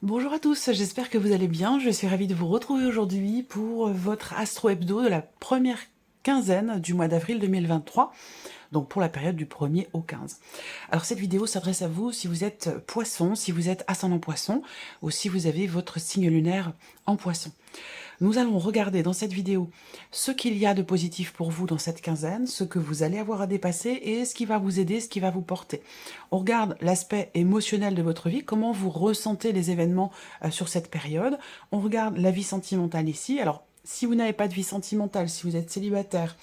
Bonjour à tous, j'espère que vous allez bien. Je suis ravie de vous retrouver aujourd'hui pour votre Astro Hebdo de la première quinzaine du mois d'avril 2023, donc pour la période du 1er au 15. Alors cette vidéo s'adresse à vous si vous êtes poisson, si vous êtes ascendant poisson, ou si vous avez votre signe lunaire en poisson. Nous allons regarder dans cette vidéo ce qu'il y a de positif pour vous dans cette quinzaine, ce que vous allez avoir à dépasser et ce qui va vous aider, ce qui va vous porter. On regarde l'aspect émotionnel de votre vie, comment vous ressentez les événements sur cette période. On regarde la vie sentimentale ici. Alors, si vous n'avez pas de vie sentimentale, si vous êtes célibataire,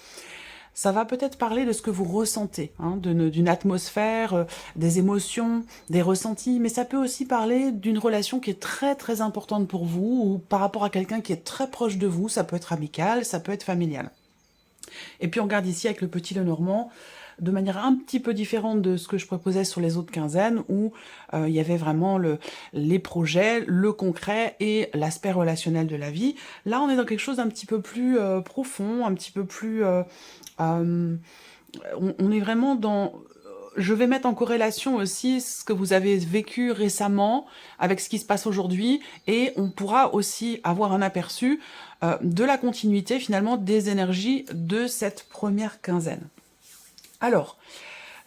ça va peut-être parler de ce que vous ressentez, hein, d'une atmosphère, des émotions, des ressentis, mais ça peut aussi parler d'une relation qui est très très importante pour vous, ou par rapport à quelqu'un qui est très proche de vous, ça peut être amical, ça peut être familial. Et puis on regarde ici avec le petit Lenormand, de manière un petit peu différente de ce que je proposais sur les autres quinzaines, où il y avait vraiment les projets, le concret et l'aspect relationnel de la vie. Là, on est dans quelque chose d'un petit peu plus profond, un petit peu plus... on est vraiment dans... Je vais mettre en corrélation aussi ce que vous avez vécu récemment avec ce qui se passe aujourd'hui, et on pourra aussi avoir un aperçu de la continuité finalement des énergies de cette première quinzaine. Alors,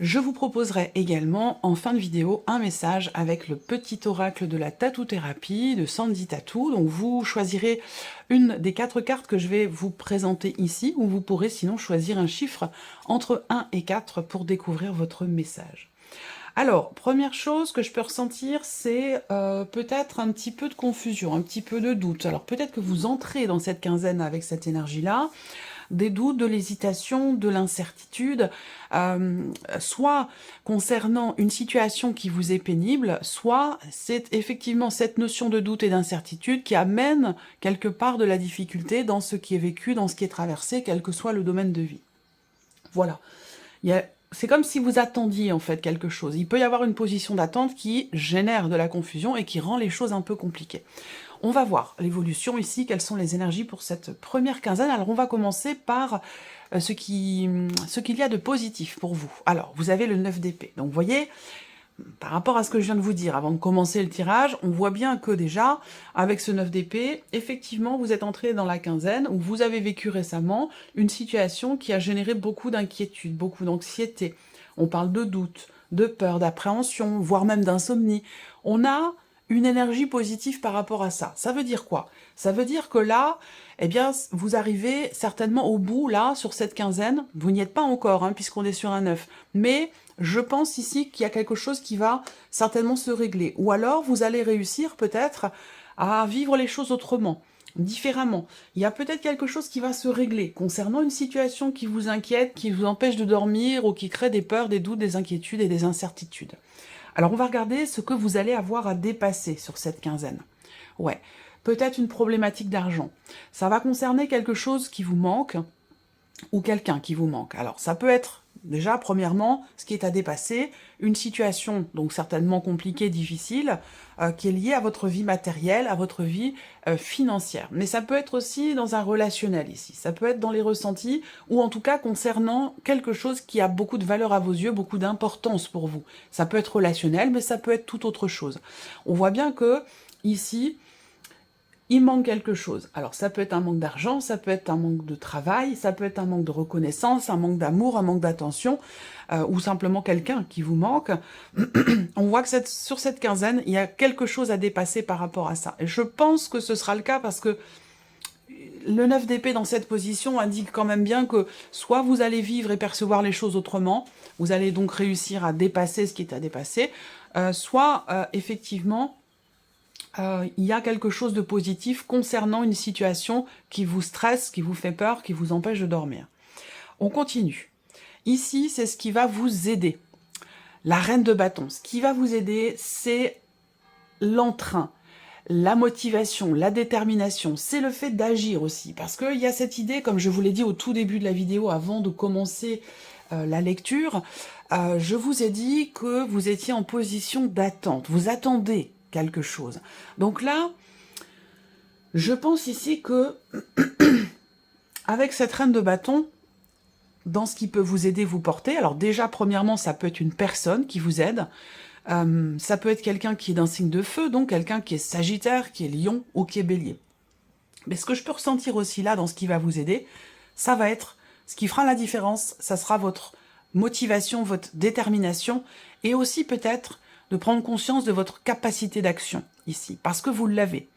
je vous proposerai également en fin de vidéo un message avec le petit oracle de la tatou-thérapie de Sandy Tattoo. Donc vous choisirez une des 4 cartes que je vais vous présenter ici, ou vous pourrez sinon choisir un chiffre entre 1 et 4 pour découvrir votre message. Alors, première chose que je peux ressentir, c'est peut-être un petit peu de confusion, un petit peu de doute. Alors peut-être que vous entrez dans cette quinzaine avec cette énergie-là, des doutes, de l'hésitation, de l'incertitude, soit concernant une situation qui vous est pénible, soit c'est effectivement cette notion de doute et d'incertitude qui amène quelque part de la difficulté dans ce qui est vécu, dans ce qui est traversé, quel que soit le domaine de vie. Voilà. C'est comme si vous attendiez en fait quelque chose. Il peut y avoir une position d'attente qui génère de la confusion et qui rend les choses un peu compliquées. On va voir l'évolution ici, quelles sont les énergies pour cette première quinzaine. Alors on va commencer par ce qu'il y a de positif pour vous. Alors, vous avez le 9 d'épée. Donc vous voyez, par rapport à ce que je viens de vous dire, avant de commencer le tirage, on voit bien que déjà, avec ce 9 d'épée, effectivement, vous êtes entré dans la quinzaine où vous avez vécu récemment une situation qui a généré beaucoup d'inquiétude, beaucoup d'anxiété. On parle de doute, de peur, d'appréhension, voire même d'insomnie. On a une énergie positive par rapport à ça. Ça veut dire quoi? Ça veut dire que là, eh bien, vous arrivez certainement au bout, là, sur cette quinzaine. Vous n'y êtes pas encore, hein, puisqu'on est sur un 9. Mais je pense ici qu'il y a quelque chose qui va certainement se régler. Ou alors, vous allez réussir peut-être à vivre les choses autrement, différemment. Il y a peut-être quelque chose qui va se régler concernant une situation qui vous inquiète, qui vous empêche de dormir, ou qui crée des peurs, des doutes, des inquiétudes et des incertitudes. Alors, on va regarder ce que vous allez avoir à dépasser sur cette quinzaine. Ouais, peut-être une problématique d'argent. Ça va concerner quelque chose qui vous manque, ou quelqu'un qui vous manque. Alors, ça peut être, déjà, premièrement, ce qui est à dépasser, une situation, donc certainement compliquée, difficile, qui est liée à votre vie matérielle, à votre vie financière. Mais ça peut être aussi dans un relationnel ici, ça peut être dans les ressentis, ou en tout cas concernant quelque chose qui a beaucoup de valeur à vos yeux, beaucoup d'importance pour vous. Ça peut être relationnel, mais ça peut être tout autre chose. On voit bien que, ici, il manque quelque chose. Alors ça peut être un manque d'argent, ça peut être un manque de travail, ça peut être un manque de reconnaissance, un manque d'amour, un manque d'attention, ou simplement quelqu'un qui vous manque. On voit que sur cette quinzaine, il y a quelque chose à dépasser par rapport à ça. Et je pense que ce sera le cas parce que le 9 d'épée dans cette position indique quand même bien que soit vous allez vivre et percevoir les choses autrement, vous allez donc réussir à dépasser ce qui est à dépasser, soit effectivement il y a quelque chose de positif concernant une situation qui vous stresse, qui vous fait peur, qui vous empêche de dormir. On continue. Ici, c'est ce qui va vous aider. La reine de bâton, ce qui va vous aider, c'est l'entrain, la motivation, la détermination, c'est le fait d'agir aussi. Parce qu'il y a cette idée, comme je vous l'ai dit au tout début de la vidéo, avant de commencer la lecture, je vous ai dit que vous étiez en position d'attente. Vous attendez quelque chose. Donc là, je pense ici que, avec cette reine de bâton, dans ce qui peut vous aider, vous porter, alors déjà, premièrement, ça peut être une personne qui vous aide, Ça peut être quelqu'un qui est d'un signe de feu, donc quelqu'un qui est Sagittaire, qui est Lion ou qui est Bélier. Mais ce que je peux ressentir aussi là, dans ce qui va vous aider, ça va être, ce qui fera la différence, ça sera votre motivation, votre détermination, et aussi peut-être de prendre conscience de votre capacité d'action ici, parce que vous l'avez.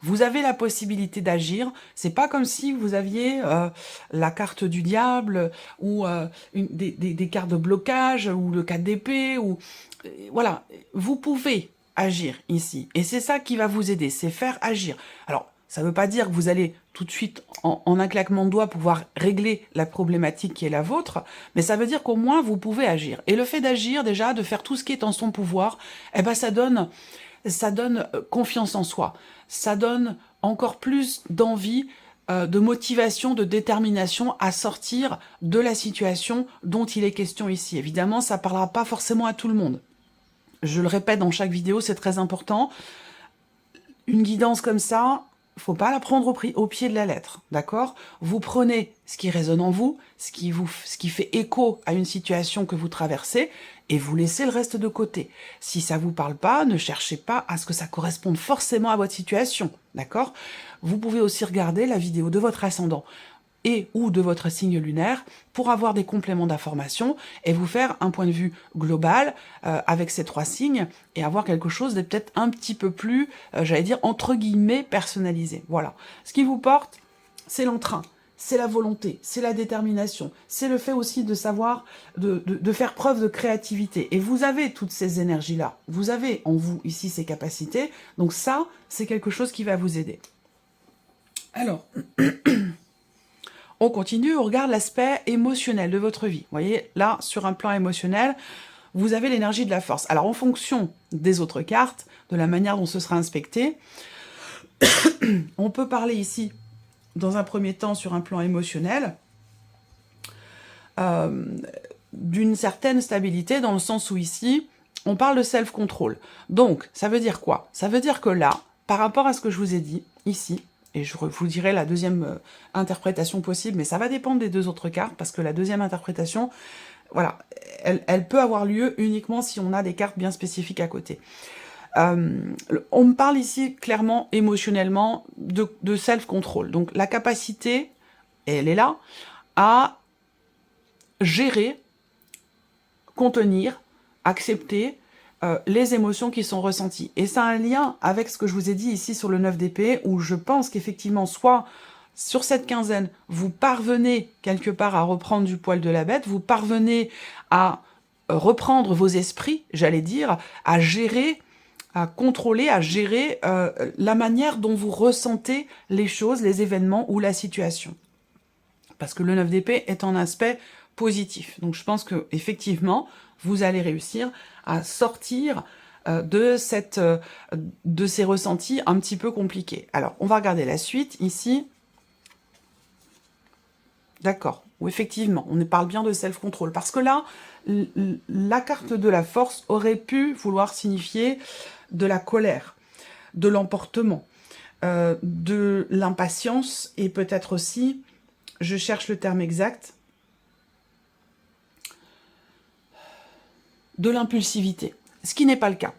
Vous avez la possibilité d'agir. C'est pas comme si vous aviez la carte du diable ou des cartes de blocage ou le 4 d'épée ou voilà. Vous pouvez agir ici et c'est ça qui va vous aider, c'est faire agir. Alors ça ne veut pas dire que vous allez tout de suite en un claquement de doigts pouvoir régler la problématique qui est la vôtre, mais ça veut dire qu'au moins vous pouvez agir. Et le fait d'agir déjà, de faire tout ce qui est en son pouvoir, eh ben ça donne confiance en soi, ça donne encore plus d'envie, de motivation, de détermination à sortir de la situation dont il est question ici. Évidemment, ça ne parlera pas forcément à tout le monde. Je le répète dans chaque vidéo, c'est très important. Une guidance comme ça, faut pas la prendre au pied de la lettre, d'accord? Vous prenez ce qui résonne en vous, ce qui fait écho à une situation que vous traversez, et vous laissez le reste de côté. Si ça vous parle pas, ne cherchez pas à ce que ça corresponde forcément à votre situation, d'accord? Vous pouvez aussi regarder la vidéo de votre ascendant et ou de votre signe lunaire pour avoir des compléments d'information et vous faire un point de vue global avec ces 3 signes et avoir quelque chose de peut-être un petit peu plus, j'allais dire, entre guillemets, personnalisé. Voilà. Ce qui vous porte, c'est l'entrain, c'est la volonté, c'est la détermination, c'est le fait aussi de savoir, de faire preuve de créativité. Et vous avez toutes ces énergies-là, vous avez en vous ici ces capacités, donc ça, c'est quelque chose qui va vous aider. Alors... On continue, on regarde l'aspect émotionnel de votre vie. Vous voyez, là, sur un plan émotionnel, vous avez l'énergie de la force. Alors, en fonction des autres cartes, de la manière dont ce sera inspecté, on peut parler ici, dans un premier temps, sur un plan émotionnel, d'une certaine stabilité, dans le sens où ici, on parle de self-control. Donc, ça veut dire quoi? Ça veut dire que là, par rapport à ce que je vous ai dit, ici, et je vous dirai la deuxième interprétation possible, mais ça va dépendre des 2 autres cartes, parce que la deuxième interprétation, voilà, elle peut avoir lieu uniquement si on a des cartes bien spécifiques à côté. On me parle ici clairement, émotionnellement, de self-control. Donc la capacité, et elle est là, à gérer, contenir, accepter, les émotions qui sont ressenties. Et ça a un lien avec ce que je vous ai dit ici sur le 9 d'épée, où je pense qu'effectivement, soit sur cette quinzaine, vous parvenez quelque part à reprendre du poil de la bête, vous parvenez à reprendre vos esprits, j'allais dire, à gérer, à contrôler, à gérer la manière dont vous ressentez les choses, les événements ou la situation. Parce que le 9 d'épée est en aspect positif. Donc je pense que effectivement, vous allez réussir à sortir de ces ressentis un petit peu compliqués. Alors, on va regarder la suite ici. D'accord, ou effectivement, on parle bien de self-control. Parce que là, la carte de la force aurait pu vouloir signifier de la colère, de l'emportement, de l'impatience et peut-être aussi, je cherche le terme exact, de l'impulsivité, ce qui n'est pas le cas.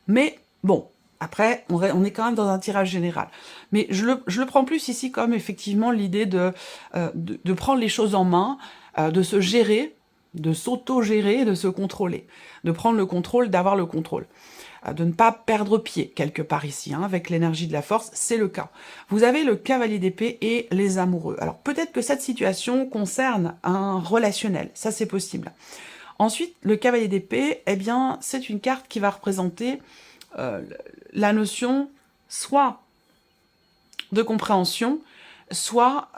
Mais bon, après, on est quand même dans un tirage général. Mais je le prends plus ici comme effectivement l'idée de prendre les choses en main, de se gérer, de s'auto-gérer, de se contrôler, de prendre le contrôle, d'avoir le contrôle, de ne pas perdre pied quelque part ici, hein, avec l'énergie de la force, c'est le cas. Vous avez le cavalier d'épée et les amoureux. Alors peut-être que cette situation concerne un relationnel, ça c'est possible. Ensuite, le cavalier d'épée, eh bien, c'est une carte qui va représenter la notion soit de compréhension, soit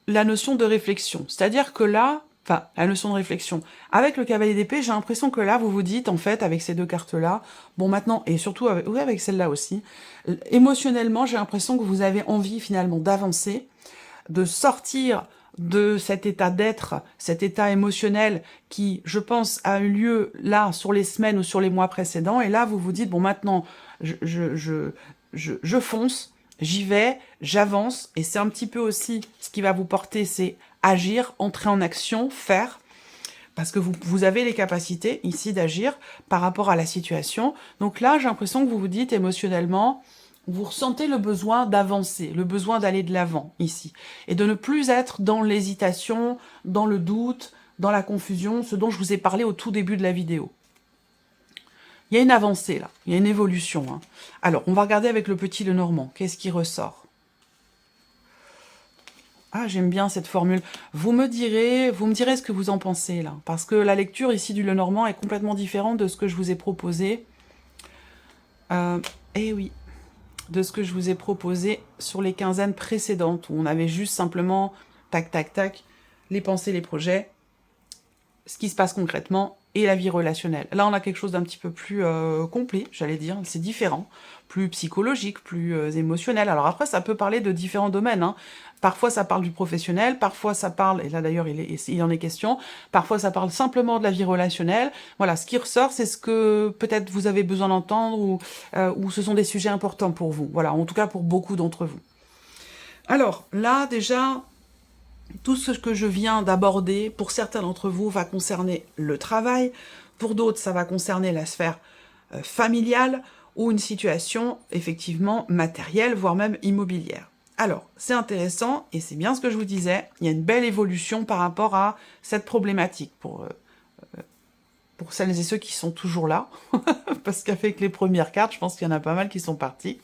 la notion de réflexion. C'est-à-dire que là, enfin, la notion de réflexion. Avec le cavalier d'épée, j'ai l'impression que là, vous vous dites, en fait, avec ces 2 cartes-là, bon, maintenant, et surtout avec celle-là aussi, émotionnellement, j'ai l'impression que vous avez envie, finalement, d'avancer, de sortir de cet état d'être, cet état émotionnel qui, je pense, a eu lieu là sur les semaines ou sur les mois précédents. Et là, vous vous dites, bon, maintenant, je fonce, j'y vais, j'avance. Et c'est un petit peu aussi ce qui va vous porter, c'est agir, entrer en action, faire. parce que vous avez les capacités ici d'agir par rapport à la situation. Donc là, j'ai l'impression que vous vous dites émotionnellement, vous ressentez le besoin d'avancer, le besoin d'aller de l'avant ici, et de ne plus être dans l'hésitation, dans le doute, dans la confusion, ce dont je vous ai parlé au tout début de la vidéo. Il y a une avancée là, il y a une évolution. Hein. Alors, on va regarder avec le petit Lenormand, qu'est-ce qui ressort? Ah, j'aime bien cette formule. Vous me direz ce que vous en pensez là, parce que la lecture ici du Lenormand est complètement différente de ce que je vous ai proposé. Eh oui, de ce que je vous ai proposé sur les quinzaines précédentes, où on avait juste simplement, tac, tac, tac, les pensées, les projets, ce qui se passe concrètement, et la vie relationnelle. Là, on a quelque chose d'un petit peu plus complet, j'allais dire, c'est différent, plus psychologique, plus émotionnel. Alors après, ça peut parler de différents domaines. Hein. Parfois, ça parle du professionnel, parfois ça parle, et là d'ailleurs, il en est question, parfois ça parle simplement de la vie relationnelle. Voilà, ce qui ressort, c'est ce que peut-être vous avez besoin d'entendre, ou ce sont des sujets importants pour vous. Voilà, en tout cas pour beaucoup d'entre vous. Alors, là, déjà, tout ce que je viens d'aborder, pour certains d'entre vous, va concerner le travail. Pour d'autres, ça va concerner la sphère familiale ou une situation, effectivement, matérielle, voire même immobilière. Alors, c'est intéressant, et c'est bien ce que je vous disais, il y a une belle évolution par rapport à cette problématique, pour celles et ceux qui sont toujours là, parce qu'avec les premières cartes, je pense qu'il y en a pas mal qui sont partis.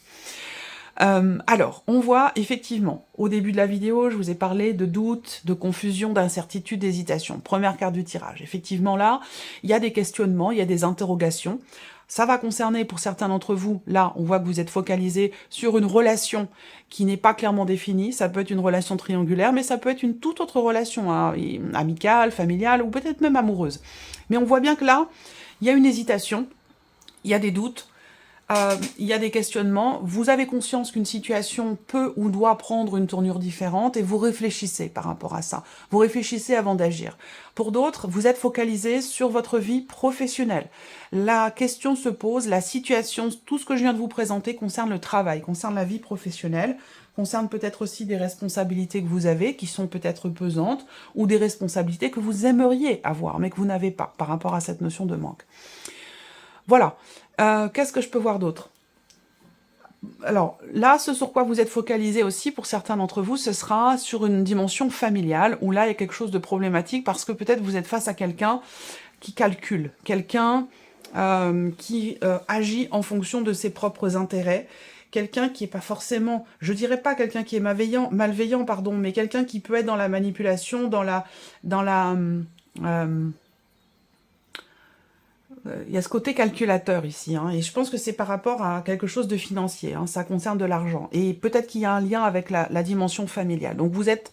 Alors, on voit effectivement, au début de la vidéo, je vous ai parlé de doute, de confusion, d'incertitude, d'hésitation. Première carte du tirage. Effectivement, là, il y a des questionnements, il y a des interrogations. Ça va concerner, pour certains d'entre vous, là, on voit que vous êtes focalisé sur une relation qui n'est pas clairement définie. Ça peut être une relation triangulaire, mais ça peut être une toute autre relation, hein, amicale, familiale, ou peut-être même amoureuse. Mais on voit bien que là, il y a une hésitation, il y a des doutes, il y a des questionnements, vous avez conscience qu'une situation peut ou doit prendre une tournure différente et vous réfléchissez par rapport à ça. Vous réfléchissez avant d'agir. Pour d'autres, vous êtes focalisé sur votre vie professionnelle. La question se pose, la situation, tout ce que je viens de vous présenter concerne le travail, concerne la vie professionnelle, concerne peut-être aussi des responsabilités que vous avez, qui sont peut-être pesantes, ou des responsabilités que vous aimeriez avoir, mais que vous n'avez pas, par rapport à cette notion de manque. Voilà. Qu'est-ce que je peux voir d'autre? Alors là, ce sur quoi vous êtes focalisé aussi, pour certains d'entre vous, ce sera sur une dimension familiale, où là, il y a quelque chose de problématique, parce que peut-être vous êtes face à quelqu'un qui calcule, quelqu'un qui agit en fonction de ses propres intérêts, quelqu'un qui n'est pas forcément, je dirais pas quelqu'un qui est malveillant, pardon, mais quelqu'un qui peut être dans la manipulation, il y a ce côté calculateur ici, hein, et je pense que c'est par rapport à quelque chose de financier, hein, ça concerne de l'argent, et peut-être qu'il y a un lien avec la dimension familiale. Donc vous êtes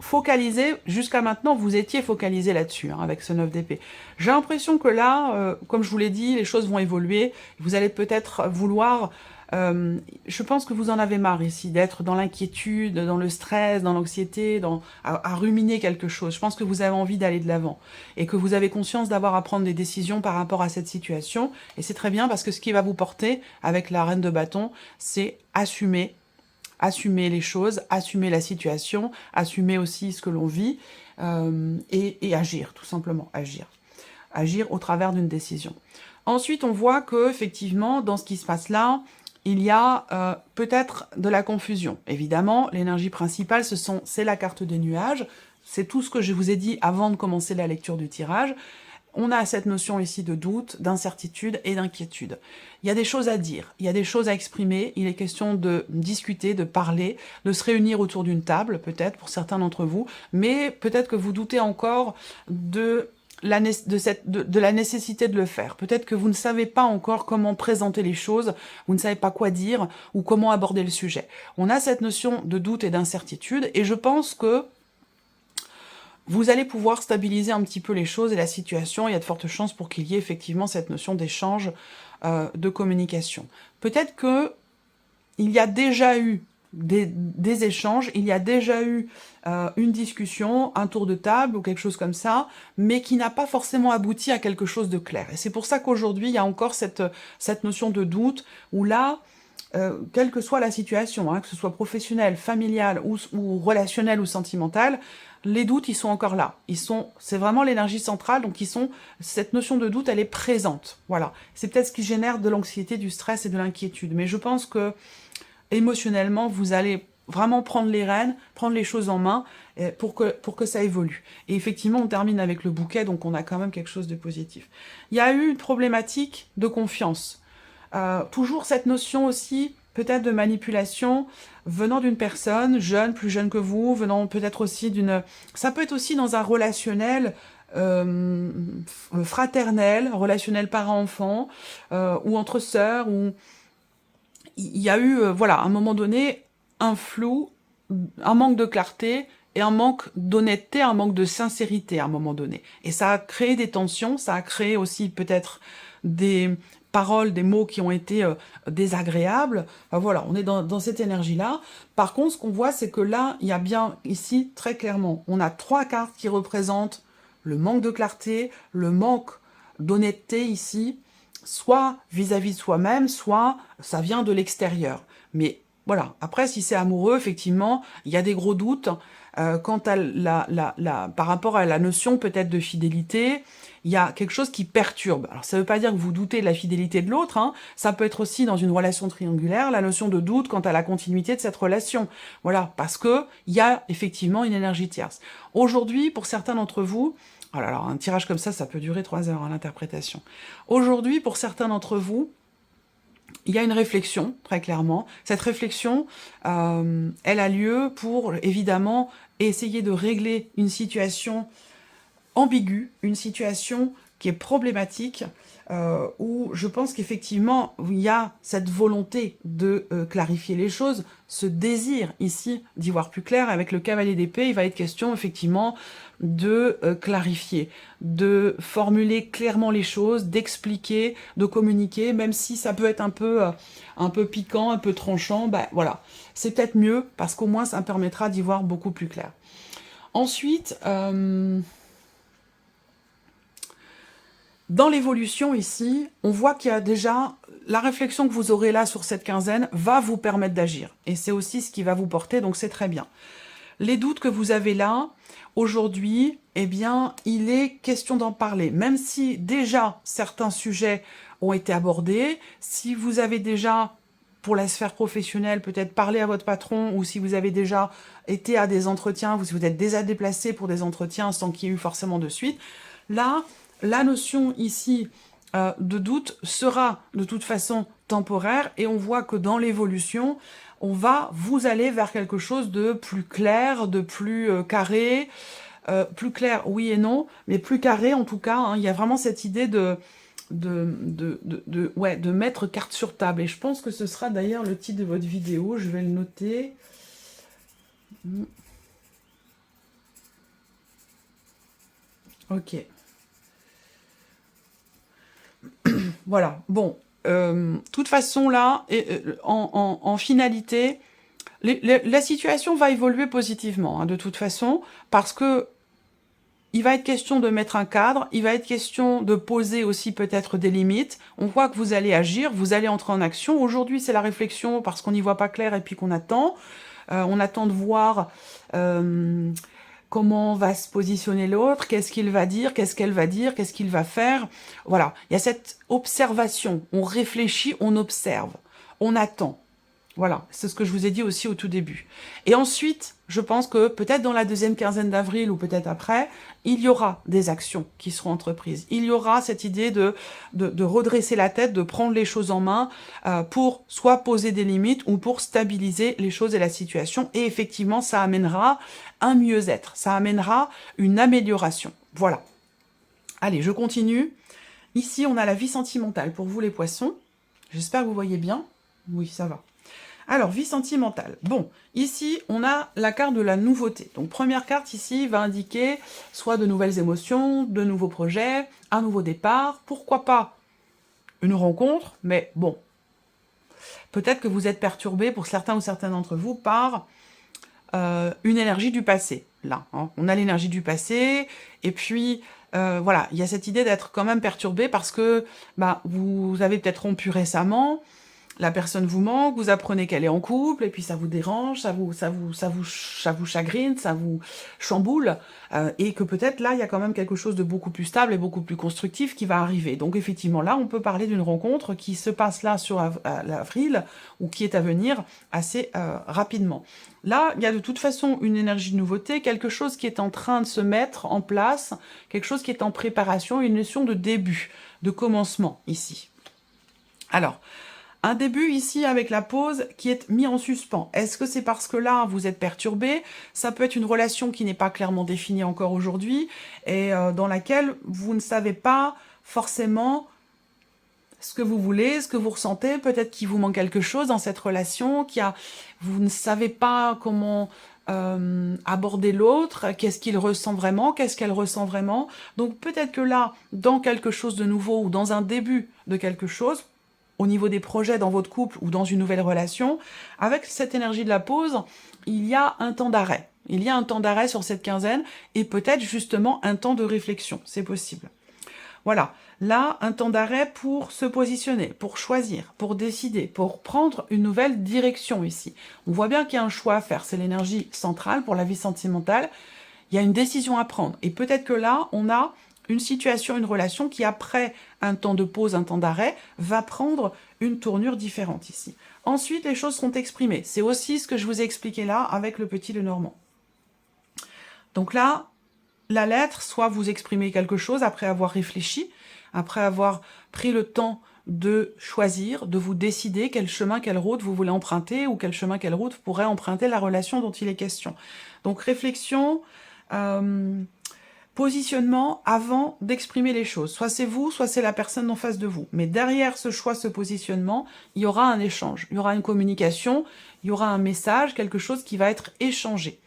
focalisé, jusqu'à maintenant vous étiez focalisé là-dessus, hein, avec ce 9 d'épée. J'ai l'impression que là, comme je vous l'ai dit, les choses vont évoluer, vous allez peut-être vouloir... je pense que vous en avez marre ici, d'être dans l'inquiétude, dans le stress, dans l'anxiété, à ruminer quelque chose. Je pense que vous avez envie d'aller de l'avant et que vous avez conscience d'avoir à prendre des décisions par rapport à cette situation. Et c'est très bien, parce que ce qui va vous porter avec la reine de bâton, c'est assumer les choses, assumer la situation, assumer aussi ce que l'on vit, et agir, tout simplement, agir. Agir au travers d'une décision. Ensuite, on voit que effectivement, dans ce qui se passe là, il y a peut-être de la confusion. Évidemment, l'énergie principale, c'est la carte des nuages. C'est tout ce que je vous ai dit avant de commencer la lecture du tirage. On a cette notion ici de doute, d'incertitude et d'inquiétude. Il y a des choses à dire, il y a des choses à exprimer, il est question de discuter, de parler, de se réunir autour d'une table, peut-être pour certains d'entre vous, mais peut-être que vous doutez encore de la nécessité de le faire. Peut-être que vous ne savez pas encore comment présenter les choses, vous ne savez pas quoi dire, ou comment aborder le sujet. On a cette notion de doute et d'incertitude, et je pense que vous allez pouvoir stabiliser un petit peu les choses et la situation. Il y a de fortes chances pour qu'il y ait effectivement cette notion d'échange, de communication. Peut-être que il y a déjà eu des échanges, il y a déjà eu une discussion, un tour de table ou quelque chose comme ça, mais qui n'a pas forcément abouti à quelque chose de clair. Et c'est pour ça qu'aujourd'hui, il y a encore cette notion de doute, où là, quelle que soit la situation, hein, que ce soit professionnelle, familiale ou relationnelle ou sentimentale, les doutes, ils sont encore là. C'est vraiment l'énergie centrale, donc cette notion de doute, elle est présente. Voilà. C'est peut-être ce qui génère de l'anxiété, du stress et de l'inquiétude. Mais je pense que émotionnellement, vous allez vraiment prendre les rênes, prendre les choses en main pour que ça évolue. Et effectivement, on termine avec le bouquet, donc on a quand même quelque chose de positif. Il y a eu une problématique de confiance. Toujours cette notion aussi, peut-être de manipulation, venant d'une personne jeune, plus jeune que vous, venant peut-être aussi d'une... Ça peut être aussi dans un relationnel fraternel, relationnel parent-enfant, ou entre sœurs, ou il y a eu, voilà, à un moment donné, un flou, un manque de clarté et un manque d'honnêteté, un manque de sincérité à un moment donné. Et ça a créé des tensions, ça a créé aussi peut-être des paroles, des mots qui ont été désagréables. Enfin, voilà, on est dans cette énergie-là. Par contre, ce qu'on voit, c'est que là, il y a bien, ici, très clairement, on a 3 cartes qui représentent le manque de clarté, le manque d'honnêteté ici, soit vis-à-vis de soi-même, soit ça vient de l'extérieur. Mais voilà, après, si c'est amoureux, effectivement, il y a des gros doutes quant à par rapport à la notion peut-être de fidélité. Il y a quelque chose qui perturbe. Alors, ça ne veut pas dire que vous doutez de la fidélité de l'autre, hein. Ça peut être aussi dans une relation triangulaire, la notion de doute quant à la continuité de cette relation. Voilà, parce que il y a effectivement une énergie tierce. Aujourd'hui, pour certains d'entre vous, alors un tirage comme ça peut durer 3 heures, hein, l'interprétation. Aujourd'hui, pour certains d'entre vous, il y a une réflexion, très clairement. Cette réflexion, elle a lieu pour, évidemment, essayer de régler une situation ambiguë, une situation qui est problématique, où je pense qu'effectivement, il y a cette volonté de clarifier les choses, ce désir ici d'y voir plus clair. Avec le cavalier d'épée, il va être question effectivement de clarifier, de formuler clairement les choses, d'expliquer, de communiquer, même si ça peut être un peu piquant, un peu tranchant, ben voilà. C'est peut-être mieux, parce qu'au moins ça me permettra d'y voir beaucoup plus clair. Ensuite, dans l'évolution ici, on voit qu'il y a déjà la réflexion que vous aurez là sur cette quinzaine va vous permettre d'agir. Et c'est aussi ce qui va vous porter, donc c'est très bien. Les doutes que vous avez là, aujourd'hui, eh bien, il est question d'en parler. Même si déjà certains sujets ont été abordés, si vous avez déjà, pour la sphère professionnelle, peut-être parlé à votre patron, ou si vous avez déjà été à des entretiens, ou si vous êtes déjà déplacé pour des entretiens sans qu'il y ait eu forcément de suite, là, la notion ici de doute sera de toute façon temporaire, et on voit que dans l'évolution, vous allez vers quelque chose de plus clair, de plus carré, plus clair oui et non, mais plus carré en tout cas, hein. Il y a vraiment cette idée de mettre carte sur table, et je pense que ce sera d'ailleurs le titre de votre vidéo, je vais le noter. Ok. Voilà, bon, toute façon là, en finalité, la situation va évoluer positivement, hein, de toute façon, parce que il va être question de mettre un cadre, il va être question de poser aussi peut-être des limites. On voit que vous allez agir, vous allez entrer en action. Aujourd'hui, c'est la réflexion parce qu'on n'y voit pas clair et puis qu'on attend. On attend de voir comment va se positionner l'autre, qu'est-ce qu'il va dire, qu'est-ce qu'elle va dire, qu'est-ce qu'il va faire. Voilà, il y a cette observation. On réfléchit, on observe, on attend. Voilà, c'est ce que je vous ai dit aussi au tout début. Et ensuite, je pense que peut-être dans la deuxième quinzaine d'avril ou peut-être après, il y aura des actions qui seront entreprises. Il y aura cette idée de redresser la tête, de prendre les choses en main pour soit poser des limites ou pour stabiliser les choses et la situation. Et effectivement, ça amènera un mieux-être, ça amènera une amélioration. Voilà. Allez, je continue. Ici, on a la vie sentimentale pour vous les poissons. J'espère que vous voyez bien. Oui, ça va. Alors, vie sentimentale. Bon, ici, on a la carte de la nouveauté. Donc, première carte ici va indiquer soit de nouvelles émotions, de nouveaux projets, un nouveau départ, pourquoi pas une rencontre, mais bon, peut-être que vous êtes perturbé, pour certains ou certaines d'entre vous, par une énergie du passé. Là, hein. On a l'énergie du passé, et puis, voilà, il y a cette idée d'être quand même perturbé parce que vous avez peut-être rompu récemment, la personne vous manque, vous apprenez qu'elle est en couple, et puis ça vous dérange, ça vous chagrine, ça vous chamboule, et que peut-être là, il y a quand même quelque chose de beaucoup plus stable et beaucoup plus constructif qui va arriver. Donc effectivement, là, on peut parler d'une rencontre qui se passe là sur l'avril, ou qui est à venir assez rapidement. Là, il y a de toute façon une énergie de nouveauté, quelque chose qui est en train de se mettre en place, quelque chose qui est en préparation, une notion de début, de commencement ici. Alors, un début ici avec la pause qui est mis en suspens. Est-ce que c'est parce que là, vous êtes perturbé? Ça peut être une relation qui n'est pas clairement définie encore aujourd'hui et dans laquelle vous ne savez pas forcément ce que vous voulez, ce que vous ressentez. Peut-être qu'il vous manque quelque chose dans cette relation, vous ne savez pas comment aborder l'autre, qu'est-ce qu'il ressent vraiment, qu'est-ce qu'elle ressent vraiment. Donc peut-être que là, dans quelque chose de nouveau ou dans un début de quelque chose, au niveau des projets dans votre couple ou dans une nouvelle relation, avec cette énergie de la pause, il y a un temps d'arrêt. Il y a un temps d'arrêt sur cette quinzaine et peut-être justement un temps de réflexion, c'est possible. Voilà, là, un temps d'arrêt pour se positionner, pour choisir, pour décider, pour prendre une nouvelle direction ici. On voit bien qu'il y a un choix à faire, c'est l'énergie centrale pour la vie sentimentale. Il y a une décision à prendre et peut-être que là, on a une situation, une relation qui, après un temps de pause, un temps d'arrêt, va prendre une tournure différente ici. Ensuite, les choses seront exprimées. C'est aussi ce que je vous ai expliqué là avec le petit Lenormand. Donc là, la lettre, soit vous exprimez quelque chose après avoir réfléchi, après avoir pris le temps de choisir, de vous décider quel chemin, quelle route vous voulez emprunter ou quel chemin, quelle route pourrait emprunter la relation dont il est question. Donc réflexion, positionnement avant d'exprimer les choses. Soit c'est vous, soit c'est la personne en face de vous. Mais derrière ce choix, ce positionnement, il y aura un échange, il y aura une communication, il y aura un message, quelque chose qui va être échangé,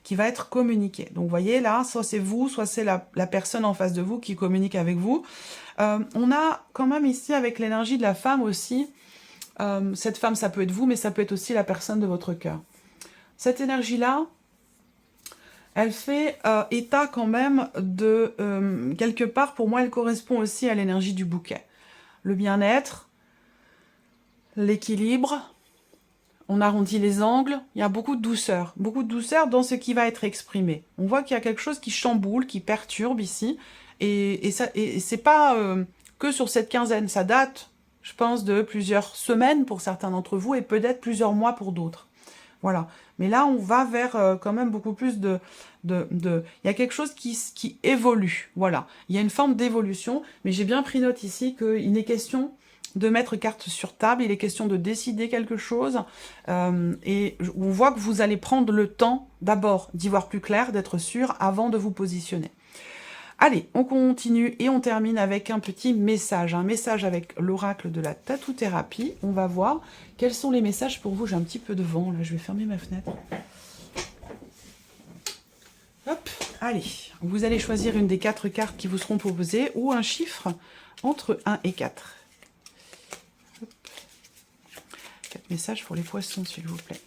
qui va être communiqué. Donc vous voyez là, soit c'est vous, soit c'est la personne en face de vous qui communique avec vous. On a quand même ici avec l'énergie de la femme aussi, cette femme ça peut être vous, mais ça peut être aussi la personne de votre cœur. Cette énergie-là, elle fait état quand même de, quelque part, pour moi, elle correspond aussi à l'énergie du bouquet. Le bien-être, l'équilibre, on arrondit les angles, il y a beaucoup de douceur dans ce qui va être exprimé. On voit qu'il y a quelque chose qui chamboule, qui perturbe ici, et c'est pas que sur cette quinzaine, ça date, je pense, de plusieurs semaines pour certains d'entre vous, et peut-être plusieurs mois pour d'autres. Voilà. Mais là, on va vers quand même beaucoup plus de... Il y a quelque chose qui évolue. Voilà. Il y a une forme d'évolution. Mais j'ai bien pris note ici qu'il n'est question de mettre carte sur table. Il est question de décider quelque chose. Et on voit que vous allez prendre le temps d'abord d'y voir plus clair, d'être sûr, avant de vous positionner. Allez, on continue et on termine avec un petit message. Un message avec l'oracle de la tatou-thérapie. On va voir quels sont les messages pour vous. J'ai un petit peu de vent, là, je vais fermer ma fenêtre. Hop, allez. Vous allez choisir une des 4 cartes qui vous seront proposées ou un chiffre entre 1 et 4. Hop. 4 messages pour les poissons, s'il vous plaît.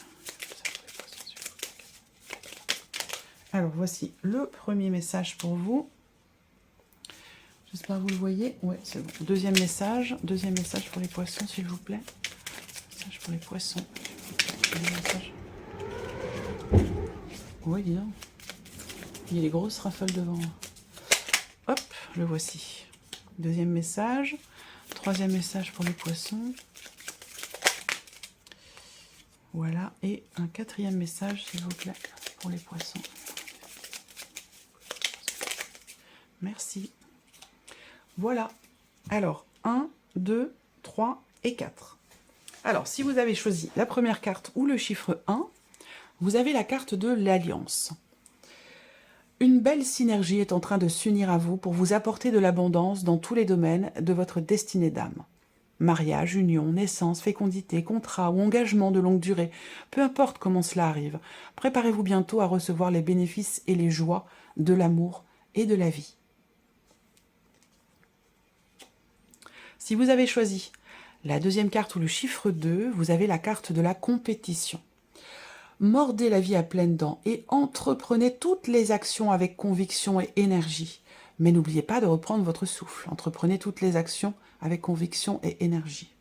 Alors, voici le premier message pour vous. J'espère que vous le voyez. Ouais, c'est bon. Deuxième message pour les poissons, s'il vous plaît. Message pour les poissons. Oui, dis donc. Il y a les grosses rafales de vent. Hop, le voici. Deuxième message. Troisième message pour les poissons. Voilà. Et un 4e message, s'il vous plaît, pour les poissons. Merci. Voilà. Alors, 1, 2, 3 et 4. Alors, si vous avez choisi la première carte ou le chiffre 1, vous avez la carte de l'Alliance. Une belle synergie est en train de s'unir à vous pour vous apporter de l'abondance dans tous les domaines de votre destinée d'âme. Mariage, union, naissance, fécondité, contrat ou engagement de longue durée, peu importe comment cela arrive, préparez-vous bientôt à recevoir les bénéfices et les joies de l'amour et de la vie. Si vous avez choisi la deuxième carte ou le chiffre 2, vous avez la carte de la compétition. Mordez la vie à pleines dents et entreprenez toutes les actions avec conviction et énergie. Mais n'oubliez pas de reprendre votre souffle. Entreprenez toutes les actions avec conviction et énergie.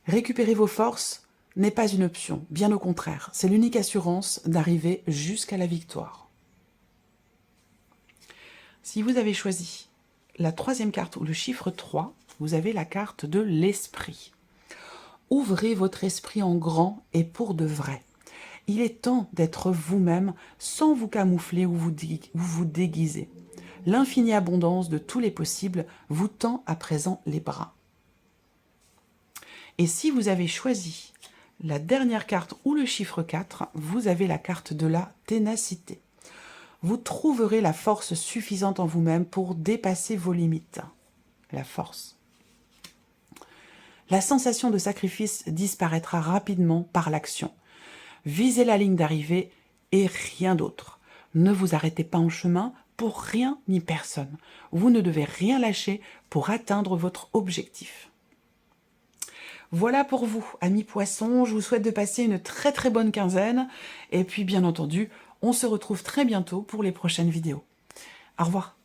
Récupérer vos forces n'est pas une option, bien au contraire, c'est l'unique assurance d'arriver jusqu'à la victoire. Si vous avez choisi la troisième carte ou le chiffre 3, vous avez la carte de l'esprit. Ouvrez votre esprit en grand et pour de vrai. Il est temps d'être vous-même sans vous camoufler ou vous déguiser. L'infinie abondance de tous les possibles vous tend à présent les bras. Et si vous avez choisi la dernière carte ou le chiffre 4, vous avez la carte de la ténacité. Vous trouverez la force suffisante en vous-même pour dépasser vos limites. La force. La sensation de sacrifice disparaîtra rapidement par l'action. Visez la ligne d'arrivée et rien d'autre. Ne vous arrêtez pas en chemin pour rien ni personne. Vous ne devez rien lâcher pour atteindre votre objectif. Voilà pour vous, amis poissons. Je vous souhaite de passer une très très bonne quinzaine. Et puis, bien entendu, on se retrouve très bientôt pour les prochaines vidéos. Au revoir.